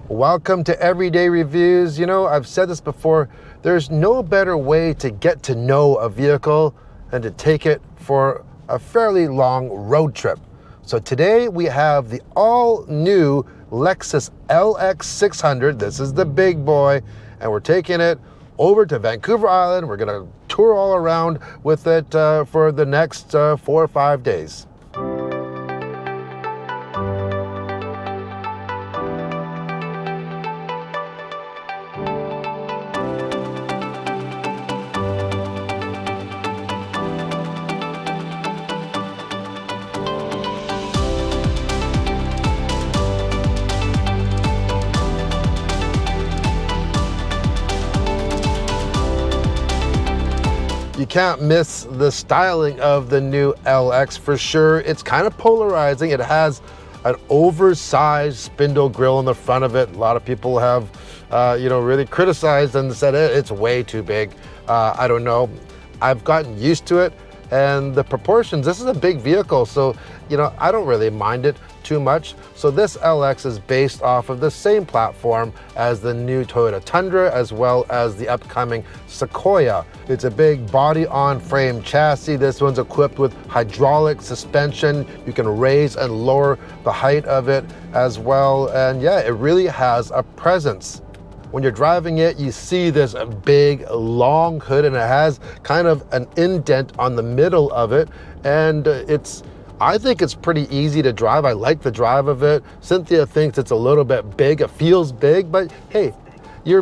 Welcome to Everyday Reviews. You know, I've said this before, there's no better way to get to know a vehicle than to take it for a fairly long road trip. So today we have the all-new Lexus LX600. This is the big boy, and we're taking it over to Vancouver Island. We're gonna tour all around with it for the next 4 or 5 days. You can't miss the styling of the new LX for sure. It's kind of polarizing. It has an oversized spindle grille in the front of it. A lot of people have, really criticized and said it's way too big. I don't know. I've gotten used to it, and the proportions. This is a big vehicle, so I don't really mind it too much. So this LX is based off of the same platform as the new Toyota Tundra, as well as the upcoming Sequoia. It's a big body-on-frame chassis. This one's equipped with hydraulic suspension. You can raise and lower the height of it as well. And yeah, it really has a presence. When you're driving it, you see this big, long hood, and it has kind of an indent on the middle of it. And I think it's pretty easy to drive. I like the drive of it. Cynthia thinks it's a little bit big. It feels big, but hey, you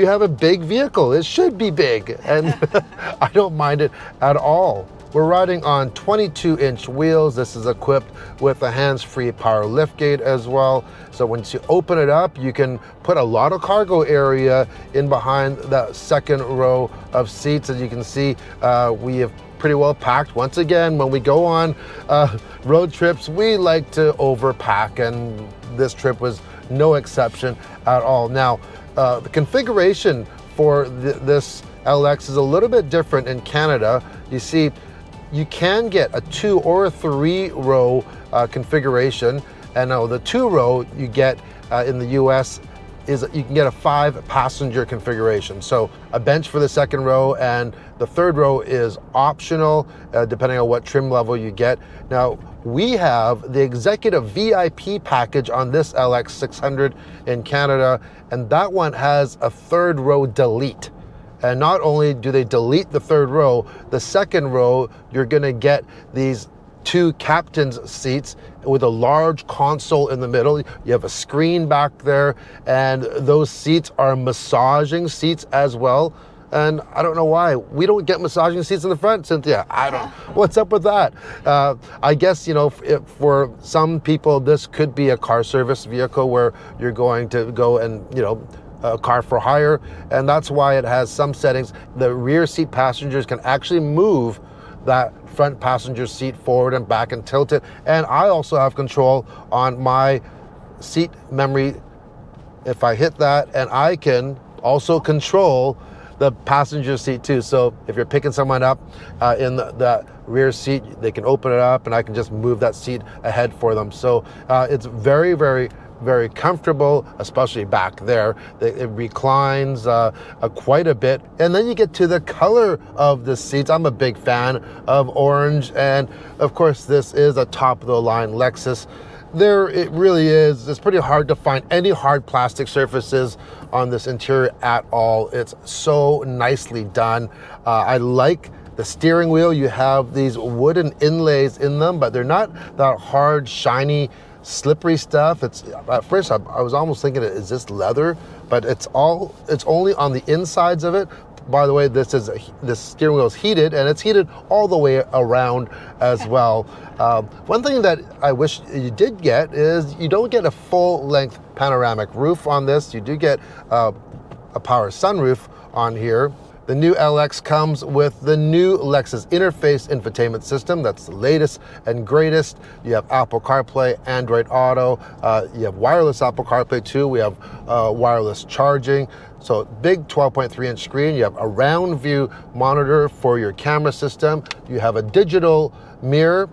have a big vehicle. It should be big, and I don't mind it at all. We're riding on 22-inch wheels. This is equipped with a hands-free power liftgate as well. So once you open it up, you can put a lot of cargo area in behind that second row of seats. As you can see, we have pretty well packed. Once again, when we go on road trips, we like to overpack, and this trip was no exception at all. Now, the configuration for this LX is a little bit different in Canada. You see, you can get a 2 or a 3 row configuration, and the 2 row you get in the US is you can get a 5-passenger configuration. So a bench for the second row, and the third row is optional depending on what trim level you get. Now, we have the executive VIP package on this LX600 in Canada, and that one has a third row delete. And not only do they delete the third row, the second row, you're gonna get these 2 captain's seats with a large console in the middle. You have a screen back there, and those seats are massaging seats as well. And I don't know why we don't get massaging seats in the front, Cynthia. What's up with that? I guess, for some people, this could be a car service vehicle where you're going to go and, a car for hire, and that's why it has some settings. The rear seat passengers can actually move that front passenger seat forward and back and tilt it. And I also have control on my seat memory if I hit that, and I can also control the passenger seat too. So if you're picking someone up in the rear seat, they can open it up and I can just move that seat ahead for them. So it's very, very, very comfortable, especially back there. It reclines quite a bit. And then you get to the color of the seats. I'm a big fan of orange, and of course this is a top-of-the-line Lexus. It really is. It's pretty hard to find any hard plastic surfaces on this interior at all. It's so nicely done. I like the steering wheel. You have these wooden inlays in them, but they're not that hard, shiny, slippery stuff. At first I was almost thinking, is this leather? But it's only on the insides of it. By the way, this steering wheel is heated, and it's heated all the way around as well. One thing that I wish you did get is you don't get a full-length panoramic roof on this. You do get a power sunroof on here. The new LX comes with the new Lexus Interface infotainment system. That's the latest and greatest. You have Apple CarPlay, Android Auto. You have wireless Apple CarPlay too. We have wireless charging. So big 12.3-inch screen. You have a round view monitor for your camera system. You have a digital mirror.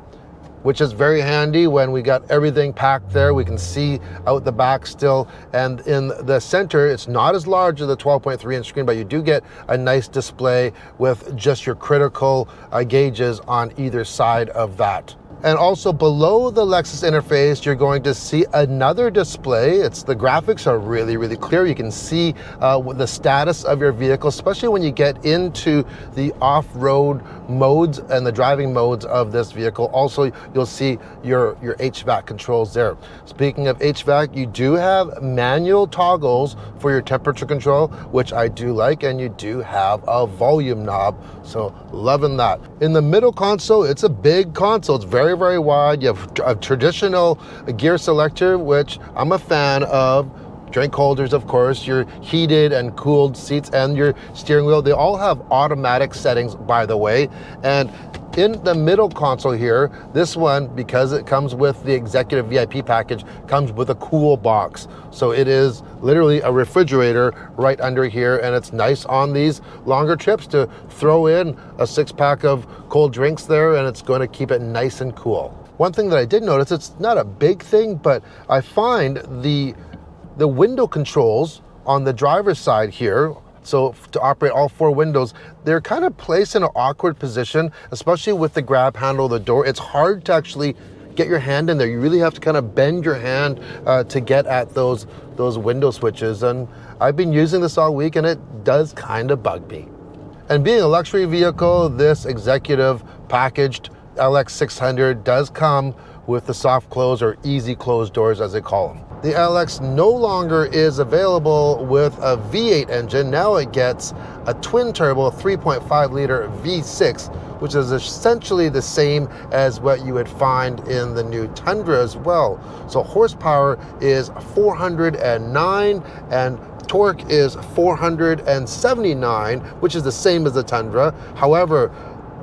which is very handy when we got everything packed there. We can see out the back still. And in the center, it's not as large as the 12.3-inch screen, but you do get a nice display with just your critical gauges on either side of that. And also below the Lexus interface, you're going to see another display. The graphics are really, really clear. You can see the status of your vehicle, especially when you get into the off-road modes and the driving modes of this vehicle. Also, you'll see your HVAC controls there. Speaking of HVAC, you do have manual toggles for your temperature control, which I do like, and you do have a volume knob. So loving that. In the middle console, it's a big console. It's very, very wide. You have a traditional gear selector, which I'm a fan of. Drink holders, of course, your heated and cooled seats, and your steering wheel. They all have automatic settings, by the way. And in the middle console here, this one, because it comes with the executive VIP package, comes with a cool box. So it is literally a refrigerator right under here, and it's nice on these longer trips to throw in a 6-pack of cold drinks there, and it's going to keep it nice and cool. One thing that I did notice, it's not a big thing, but I find the window controls on the driver's side here, so to operate all 4 windows, they're kind of placed in an awkward position, especially with the grab handle of the door. It's hard to actually get your hand in there. You really have to kind of bend your hand to get at those window switches. And I've been using this all week, and it does kind of bug me. And being a luxury vehicle, this executive packaged LX600 does come with the soft close or easy close doors, as they call them. The LX no longer is available with a V8 engine. Now it gets a twin turbo 3.5 liter V6, which is essentially the same as what you would find in the new Tundra as well. So horsepower is 409 and torque is 479, which is the same as the Tundra. However,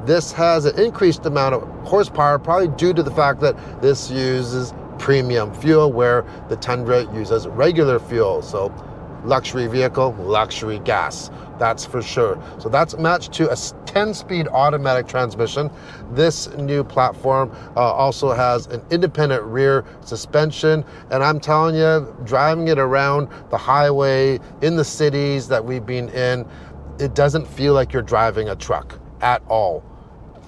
this has an increased amount of horsepower, probably due to the fact that this uses premium fuel, where the Tundra uses regular fuel. So luxury vehicle, luxury gas, that's for sure. So that's matched to a 10-speed automatic transmission. This new platform also has an independent rear suspension, and I'm telling you, driving it around the highway in the cities that we've been in, it doesn't feel like you're driving a truck at all.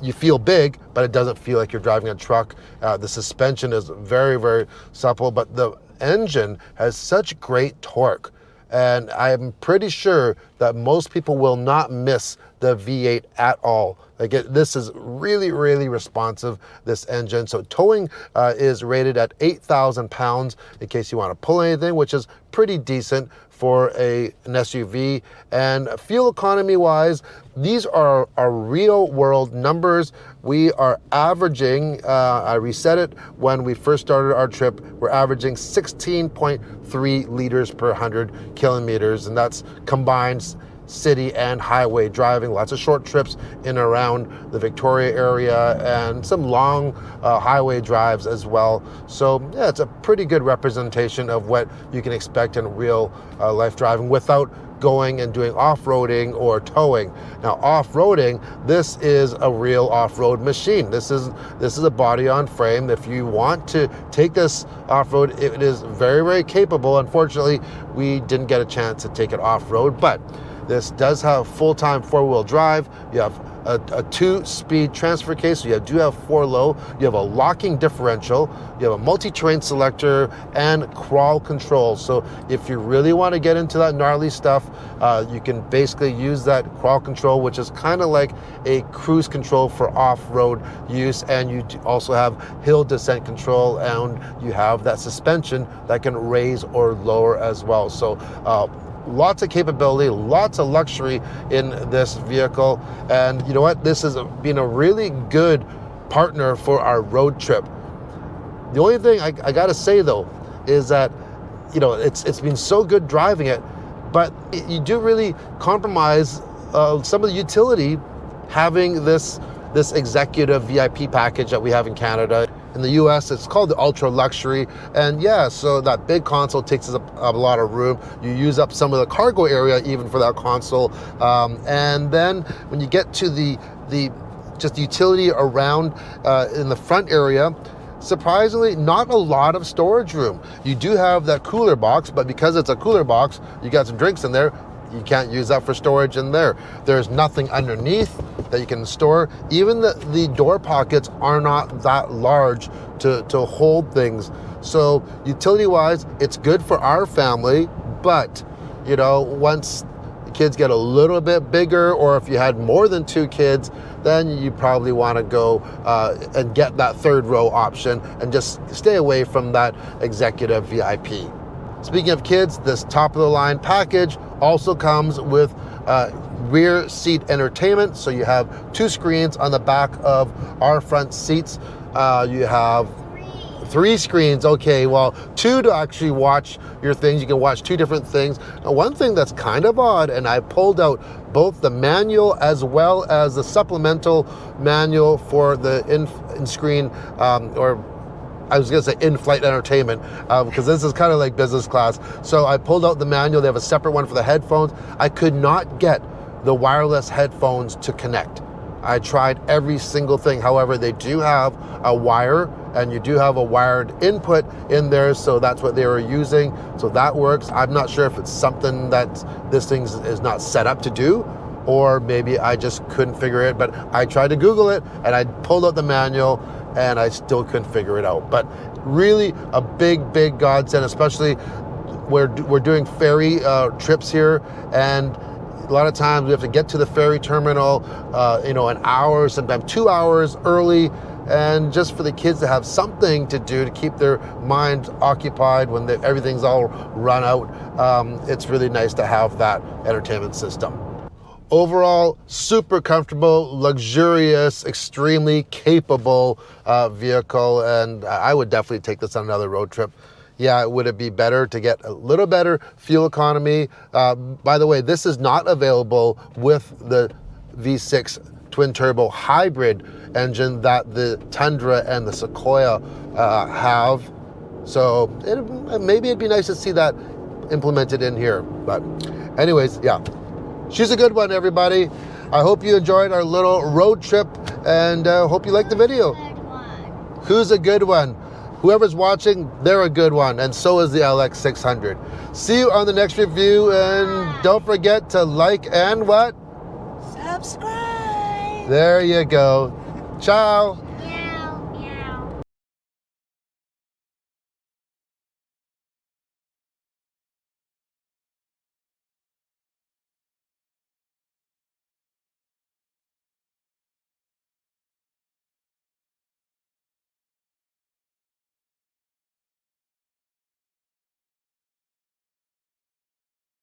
You feel big, but it doesn't feel like you're driving a truck. The suspension is very, very supple, but the engine has such great torque. And I'm pretty sure that most people will not miss the V8 at all. This is really, really responsive, this engine. So towing is rated at 8,000 pounds in case you want to pull anything, which is pretty decent for an SUV. And fuel economy wise, these are our real world numbers. We are averaging, I reset it when we first started our trip, we're averaging 16.3 liters per 100 kilometers, and that's combined city and highway driving, lots of short trips in and around the Victoria area, and some long highway drives as well. So yeah, it's a pretty good representation of what you can expect in real life driving without going and doing off-roading or towing. Now off-roading, this is a real off-road machine. This is a body on frame. If you want to take this off-road, it is very, very capable. Unfortunately, we didn't get a chance to take it off-road, but this does have full-time 4-wheel drive. You have a 2-speed transfer case, so you do have 4-low. You have a locking differential. You have a multi-terrain selector and crawl control. So if you really want to get into that gnarly stuff, you can basically use that crawl control, which is kind of like a cruise control for off-road use. And you also have hill descent control, and you have that suspension that can raise or lower as well. So lots of capability, lots of luxury in this vehicle. And you know what? This has been a really good partner for our road trip. The only thing I gotta say though is that, you know, it's been so good driving it, but you do really compromise some of the utility having this executive VIP package that we have in Canada. In the US, it's called the Ultra Luxury. And yeah, so that big console takes up a lot of room. You use up some of the cargo area even for that console. And then when you get to the just utility around in the front area. Surprisingly, not a lot of storage room. You do have that cooler box, but because it's a cooler box, you got some drinks in there, you can't use that for storage in there. There's nothing underneath that you can store. Even the door pockets are not that large to hold things. So utility-wise, it's good for our family, but you know, once the kids get a little bit bigger, or if you had more than 2 kids, then you probably want to go and get that 3rd row option and just stay away from that executive VIP. Speaking of kids, this top of the line package also comes with rear seat entertainment. So you have 2 screens on the back of our front seats. You have 3 screens. Okay, well, 2 to actually watch your things. You can watch 2 different things. Now, one thing that's kind of odd, and I pulled out both the manual as well as the supplemental manual for the in-screen, or I was gonna say in-flight entertainment, because this is kind of like business class. So I pulled out the manual. They have a separate one for the headphones. I could not get the wireless headphones to connect. I tried every single thing. However, they do have a wire, and you do have a wired input in there, so that's what they were using. So that works. I'm not sure if it's something that this thing is not set up to do, or maybe I just couldn't figure it, but I tried to Google it, and I pulled out the manual, and I still couldn't figure it out. But really a big godsend, especially we're doing ferry trips here, and a lot of times we have to get to the ferry terminal, you know, an hour, sometimes 2 hours early, and just for the kids to have something to do to keep their minds occupied when everything's all run out, it's really nice to have that entertainment system. Overall, super comfortable, luxurious, extremely capable vehicle, and I would definitely take this on another road trip. Yeah, would it be better to get a little better fuel economy? By the way, this is not available with the V6 twin turbo hybrid engine that the Tundra and the Sequoia have. So maybe it'd be nice to see that implemented in here. But anyways, yeah, she's a good one, everybody. I hope you enjoyed our little road trip, and hope you liked the video. Who's a good one? Whoever's watching, they're a good one, and so is the LX600. See you on the next review, and don't forget to like and what? Subscribe. There you go. Ciao.